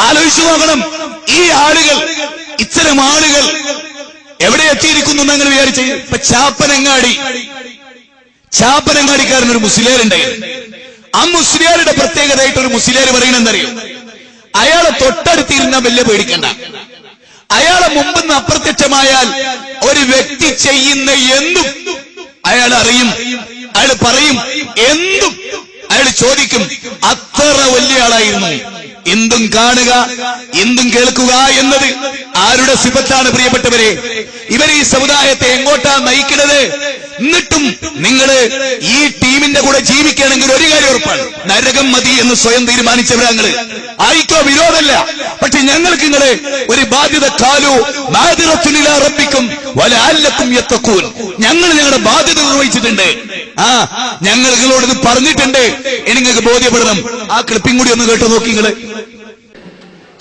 ആലോചിച്ചു നോക്കണം. ഈ ആളുകൾ, ഇത്തരം ആളുകൾ എവിടെ എത്തിയിരിക്കുന്നു എന്നങ്ങനെ വിചാരിച്ചു. ഇപ്പൊ ചാപ്പനങ്ങാടിക്കാരനൊരു മുസ്ലിയാരുണ്ടായിരുന്നു. ആ മുസ്ലിയാരുടെ പ്രത്യേകതയായിട്ട് ഒരു മുസ്ലിയാർ പറയണെന്നറിയോ? അയാളെ തൊട്ടടുത്തിരുന്ന വലിയ പേടിക്കണ്ട. അയാളെ മുമ്പെന്ന് അപ്രത്യക്ഷമായാൽ ഒരു വ്യക്തി ചെയ്യുന്ന എന്തും അയാൾ അറിയും, അയാൾ പറയും, എന്തും അയാൾ ചോദിക്കും. അത്ര വലിയ ആളായിരുന്നു. എന്തും കാണുക, എന്തും കേൾക്കുക എന്നത് ആരുടെ സിഫത്താണ് പ്രിയപ്പെട്ടവരെ? ഇവർ ഈ സമുദായത്തെ എങ്ങോട്ടാ നയിക്കുന്നത്? എന്നിട്ടും നിങ്ങള് ഈ ടീമിന്റെ കൂടെ ജീവിക്കുകയാണെങ്കിൽ ഒരു കാര്യം ഉറപ്പാണ്, നരകം മതി എന്ന് സ്വയം തീരുമാനിച്ചവരാങ്ങള്. ആയിക്കോ, വിരോധമല്ല. പക്ഷെ ഞങ്ങൾക്ക് നിങ്ങള് ഒരു ബാധ്യത കാലു റബ്ബിക്കും വലഅല്ലക്കും യത്തഖൂൻ. ഞങ്ങൾ ഞങ്ങളുടെ ബാധ്യത നിർവഹിച്ചിട്ടുണ്ട്. ഞങ്ങൾ നിങ്ങളോട് ഇത് പറഞ്ഞിട്ടുണ്ട്. ഇനി നിങ്ങൾക്ക് ബോധ്യപ്പെടണം. ആ ക്ലിപ്പിംഗ് കൂടി ഒന്ന് കേട്ടു നോക്കി നിങ്ങള്.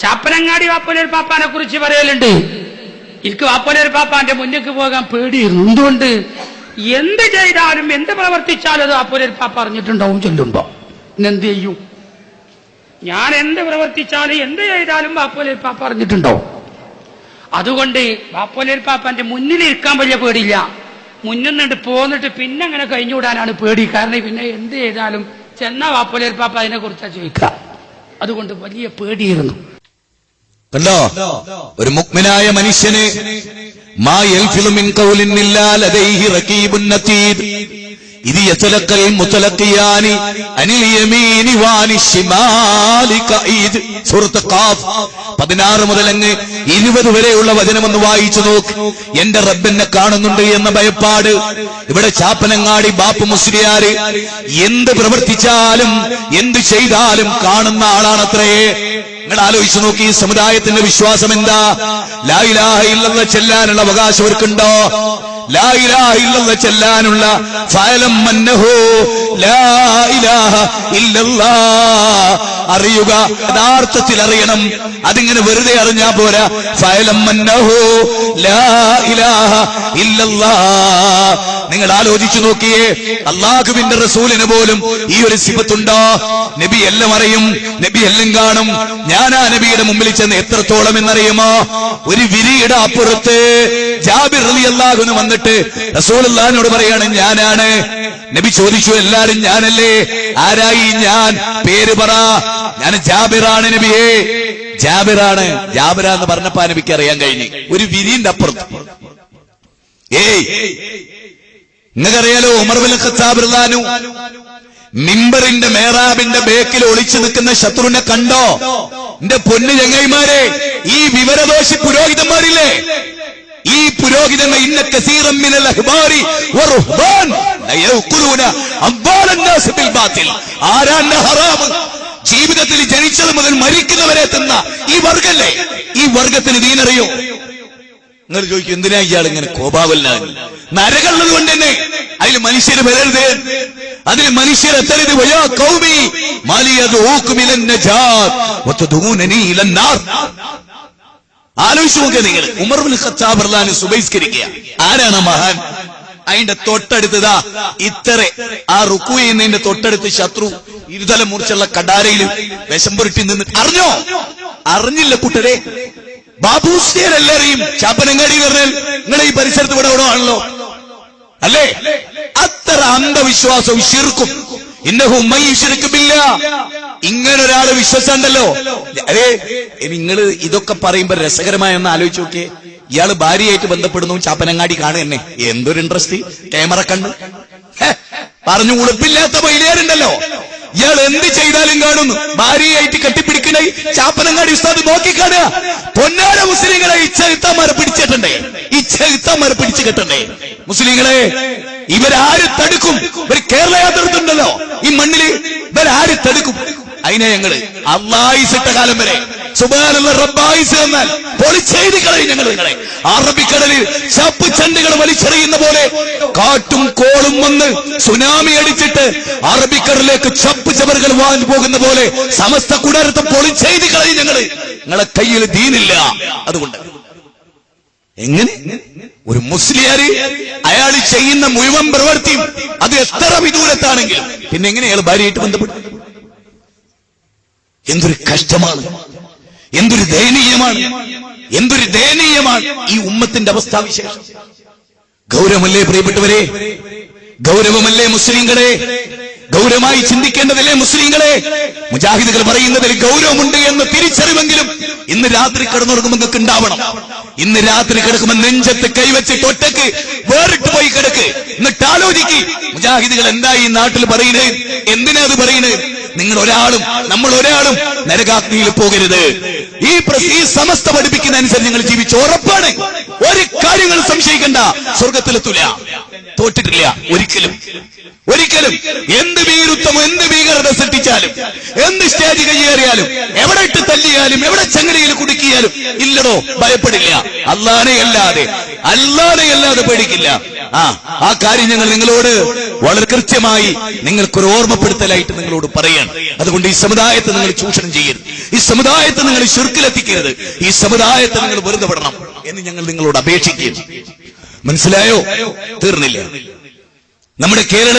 ചാപ്പനങ്ങാടി വാപ്പോലൊരു പാപ്പാനെ കുറിച്ച് പറയലുണ്ട്. എനിക്ക് വാപ്പോലൊരു പാപ്പാന്റെ മുന്നിലേക്ക് പോകാൻ പേടിയിരുന്നു. എന്തുകൊണ്ട്? എന്ത് ചെയ്താലും എന്ത് പ്രവർത്തിച്ചാലും അത് വാപ്പോലൊരു പാപ്പ അറിഞ്ഞിട്ടുണ്ടാവും. ചൊല്ലുമ്പോ എന്ത് ചെയ്യും? ഞാൻ എന്ത് പ്രവർത്തിച്ചാലും എന്ത് ചെയ്താലും വാപ്പോലൊരു പാപ്പ അറിഞ്ഞിട്ടുണ്ടാവും. അതുകൊണ്ട് വാപ്പോലൊരു പാപ്പാന്റെ മുന്നിലിരിക്കാൻ വലിയ പേടിയില്ല. മുന്നിൽ നിന്നിട്ട് പോന്നിട്ട് പിന്നെ അങ്ങനെ കഴിഞ്ഞുവിടാനാണ് പേടി. കാരണം പിന്നെ എന്ത് ചെയ്താലും ചെന്നാ വാപ്പോലൊരു പാപ്പ അതിനെ കുറിച്ചാ ചോദിക്കുക. അതുകൊണ്ട് വലിയ പേടിയിരുന്നു. കണ്ടോ, ഒരു മുഅ്മിനായ മനുഷ്യന് മാ യൽഫിളു മിൻ ഖൗലിൻ ഇല്ലാ ലദൈഹി റഖീബുൻ അതീദ് ഇദ് യതലഖൽ മുതലഖിയാനി അനിൽ യമീനി വാനി ശിമാലി ഖഈദ്. സൂറത്ത് ഖാഫ് 16 മുതൽ അങ്ങ് 20 വരെയുള്ള വചനമൊന്ന് വായിച്ചു നോക്ക്. എന്റെ റബ്ബെന്നെ കാണുന്നുണ്ട് എന്ന ഭയപ്പാട്. ഇവിടെ ചാപ്പനങ്ങാടി ബാപ്പു മുസ്ലിയാര് എന്ത് പ്രവർത്തിച്ചാലും എന്ത് ചെയ്താലും കാണുന്ന ആളാണത്രേ. നിങ്ങൾ ആലോചിച്ചു നോക്കി, ഈ സമുദായത്തിന്റെ വിശ്വാസം എന്താ? ലാ ഇലാഹ ഇല്ലല്ലാഹ് ചെല്ലാനുള്ള അവകാശം അവർക്കുണ്ടോ? ലാ ഇലാഹ ഇല്ലല്ലാഹ് ചെല്ലാനുള്ള ഫഅലം അന്നഹു ലാ ഇലാഹ ഇല്ലല്ലാഹ് അറിയുക, യഥാർത്ഥത്തിൽ അറിയണം. അതിങ്ങനെ വെറുതെ അറിഞ്ഞാ പോരാ. ഫഅലം അന്നഹു ലാ ഇലാഹ ഇല്ലല്ലാഹ്. നിങ്ങൾ ആലോചിച്ചു നോക്കിയേ, അല്ലാഹുവിന്റെ റസൂലിന് പോലും ഈ ഒരു സിഫത്തുണ്ടോ? നബി എല്ലാം അറിയും, നബി എല്ലാം കാണും. ഞാൻ ആ നബിയുടെ മുമ്പിൽ ചെന്ന് എത്രത്തോളം എന്നറിയുമോ? ഒരു വിരിയുടെ അപ്പുറത്ത് ജാബിർ റളിയല്ലാഹു അൻഹു വന്നിട്ട് റസൂലുള്ളാഹിനോട് പറയാണ്, ഞാനാണ്. നബി ചോദിച്ചു, എല്ലാരും ഞാനല്ലേ? ആരായി ഞാൻ? പേര് പറ. ഞാൻ ജാബിറാണ് നബിയേ. ജാബിറാണ്. ജാബിറ എന്ന് പറഞ്ഞപ്പോ നബിക്ക് അറിയാൻ കഴിഞ്ഞു. ഒരു വിരിന്റെ അപ്പുറത്ത്. നിങ്ങൾക്കറിയാലോ, ഉമർ ബിൻ ഖത്താബ് റളിയല്ലാഹു മിമ്പറിന്റെ മേറാബിന്റെ ബേക്കിൽ ഒളിച്ചു നിൽക്കുന്ന ശത്രുവിനെ കണ്ടോ? എന്റെ പൊന്നു ചങ്ങായിമാരെ, ഈ വിവരദോഷി പുരോഹിതന്മാരില്ലേ, ഈ പുരോഹിതന്മാർ ഇന്ന കസീറൻ മിനൽ അഹ്ബാരി വറുഹ്ബാൻ ലയഖുലൂന അംവാലൻ നാസ് ബിൽ ബാത്തിൽ. ആരാണ് ഹറാം? ജീവിതത്തിൽ ജനിച്ചത് മുതൽ മരിക്കുന്നവരെ തിന്ന ഈ വർഗല്ലേ. ഈ വർഗത്തിന് ദീനറിയോ? നിങ്ങൾ ചോദിക്കും, എന്തിനാ ഇയാൾ ഇങ്ങനെ കോപാവല്ലാൻ? നരകമുള്ളത് കൊണ്ട് തന്നെ അതിൽ മനുഷ്യര് വരരുത്, അതിൽ മനുഷ്യരെത്തരുത്. വയാ ഖൗമി മാലിയദൂകും ഇലൻ നജാത്ത് വതദൂനനി ഇലൻ നാർ. ആലോചിച്ചു നോക്കിയ നിങ്ങൾ, ഉമർ ബിൻ ഖത്താബ് റളിയല്ലാഹു അൻഹു സുബൈസ്കരിക്കുക. ആരാണ് മഹാൻ? അതിന്റെ തൊട്ടടുത്തതാ ഇത്ര ആ റുക്കു ചെയ്യുന്നതിന്റെ തൊട്ടടുത്ത് ശത്രു ഇരുതല മുറിച്ചുള്ള കടാരയിൽ വിഷം പുരട്ടി നിന്ന്. അറിഞ്ഞോ? അറിഞ്ഞില്ല കൂട്ടരെ. ബാബൂസ്റ്റിയരെല്ലാരെയും ചാപ്പനങ്ങാടി പറഞ്ഞാൽ നിങ്ങളെ ഈ പരിസരത്ത് ഇവിടെ എവിടെ ആണല്ലോ അല്ലേ? അത്ര അന്ധവിശ്വാസവും ശിർക്കും. ഇന്നഹു മൻ യുശ്രിക് ബില്ലാഹ്. ഇങ്ങനൊരാള് വിശ്വസിച്ചല്ലോ. അതെ, നിങ്ങള് ഇതൊക്കെ പറയുമ്പോ രസകരമായെന്ന് ആലോചിച്ച് നോക്കിയേ. ഇയാള് ഭാര്യയായിട്ട് ബന്ധപ്പെടുന്നു, ചാപ്പനങ്ങാടി കാണുകന്നെ. എന്തൊരു ഇൻട്രസ്റ്റ്. ക്യാമറ കണ്ട് പറഞ്ഞു ഉളുപ്പില്ലാത്ത വൈലിയാരുണ്ടല്ലോ. ഇയാൾ എന്ത് ചെയ്താലും കാണുന്നു. ഭാര്യയായിട്ട് കെട്ടിപ്പിടിക്കണേ ചാപ്പനങ്ങാടി ഉസ്താദ് നോക്കിക്കാണുക. പൊന്നാര മുസ്ലിങ്ങളെ ഈ ചെറുത്താന്മാരെ പിടിച്ചിട്ടുണ്ടേ, ഈ ചെറുത്താന്മാരെ പിടിച്ചു കെട്ടണ്ടേ. മുസ്ലിങ്ങളെ ഇവരാര് തടുക്കും? ഇവർ കേരള യാത്രത്തുണ്ടല്ലോ ഈ മണ്ണില്, ഇവരാര് തടുക്കും? അതിനെ ഞങ്ങള് അള്ളായിസിട്ട കാലം വരെ സുബ്ഹാനല്ലാഹ് റബ്ബായിസ് എന്നാൽ പൊളിച്ചെയ്തി കളയും ഞങ്ങൾ. നിങ്ങളെ അറബിക്കടലിൽ ചപ്പ് ചണ്ടുകൾ വലിച്ചെറിയുന്ന പോലെ കാറ്റും കോളും വന്ന് സുനാമി അടിച്ചിട്ട് അറബിക്കടലിലേക്ക് ചപ്പ് ചവറുകൾ വാങ്ങി പോകുന്ന പോലെ സമസ്ത കുടരത്തെ പൊളിച്ചെയ്തി കളയും ഞങ്ങള്. നിങ്ങളെ കയ്യിൽ ദീനില്ല. അതുകൊണ്ട് എങ്ങനെ ഒരു മുസ്ലിയാര് അയാൾ ചെയ്യുന്ന മുഴുവൻ പ്രവൃത്തിയും അത് എത്ര വിദൂരത്താണെങ്കിലും പിന്നെ എങ്ങനെ അയാൾ ഭാര്യയായിട്ട് ബന്ധപ്പെടും? എന്തൊരു കഷ്ടമാണ്, എന്തൊരു ദയനീയമാണ്, എന്തൊരു ദയനീയമാണ് ഈ ഉമ്മത്തിന്റെ അവസ്ഥാവിശേഷം. ഗൗരവമല്ലേ പ്രിയപ്പെട്ടവരെ? ഗൗരവമല്ലേ മുസ്ലിങ്ങളെ? ഗൗരവമായി ചിന്തിക്കേണ്ടതല്ലേ മുസ്ലിങ്ങളെ? മുജാഹിദുകൾ പറയുന്നതിൽ ഗൗരവമുണ്ട് എന്ന് തിരിച്ചറിവെങ്കിലും ഇന്ന് രാത്രി കിടന്നുറങ്ങുമ്പോൾ നിങ്ങൾക്ക് ഉണ്ടാവണം. ഇന്ന് രാത്രി കിടക്കുമ്പോൾ നെഞ്ചത്ത് കൈവച്ചിട്ട് ഒറ്റക്ക് വേറിട്ട് പോയി കിടക്ക്. എന്നിട്ട് ആലോചിക്ക്, മുജാഹിദുകൾ എന്താ ഈ നാട്ടിൽ പറയുന്നത്? എന്തിനാ അത് പറയുന്നത്? നിങ്ങൾ ഒരാളും നമ്മൾ ഒരാളും നരകാഗ്നിയിൽ പോകരുത്. ഈ സമസ്ത പഠിപ്പിക്കുന്ന അനുസരിച്ച് നിങ്ങൾ ജീവിച്ചു ഉറപ്പാണ്. ഒരു കാര്യങ്ങൾ സംശയിക്കണ്ട, സ്വർഗത്തിലെത്തൂല, തോറ്റിട്ടില്ല ഒരിക്കലും. ഒരിക്കലും എന്ത് ഭീരുത്വം, എന്ത് ഭീകരത സൃഷ്ടിച്ചാലും, എന്ത് സ്റ്റേജ് കയ്യേറിയാലും, എവിടെ ഇട്ട് തല്ലിയാലും, എവിടെ ചങ്ങലയിൽ കുടുക്കിയാലും ഇല്ലടോ, ഭയപ്പെടില്ല. അല്ലാതെ പേടിക്കില്ല. ആ കാര്യം ഞങ്ങൾ നിങ്ങളോട് വളരെ കൃത്യമായി നിങ്ങൾക്കൊരു ഓർമ്മപ്പെടുത്തലായിട്ട് നിങ്ങളോട് പറയാണ്. അതുകൊണ്ട് ഈ സമുദായത്തെ നിങ്ങൾ ചൂഷണം ചെയ്യരുത്, ഈ സമുദായത്തെ നിങ്ങൾ ശിർക്കിലെത്തിക്കരുത്, ഈ സമുദായത്തെ നിങ്ങൾ വെറുതെ വിടണം എന്ന് ഞങ്ങൾ നിങ്ങളോട് അപേക്ഷിക്കുന്നു. മനസ്സിലായോ? തീർന്നില്ല. നമ്മുടെ കേരള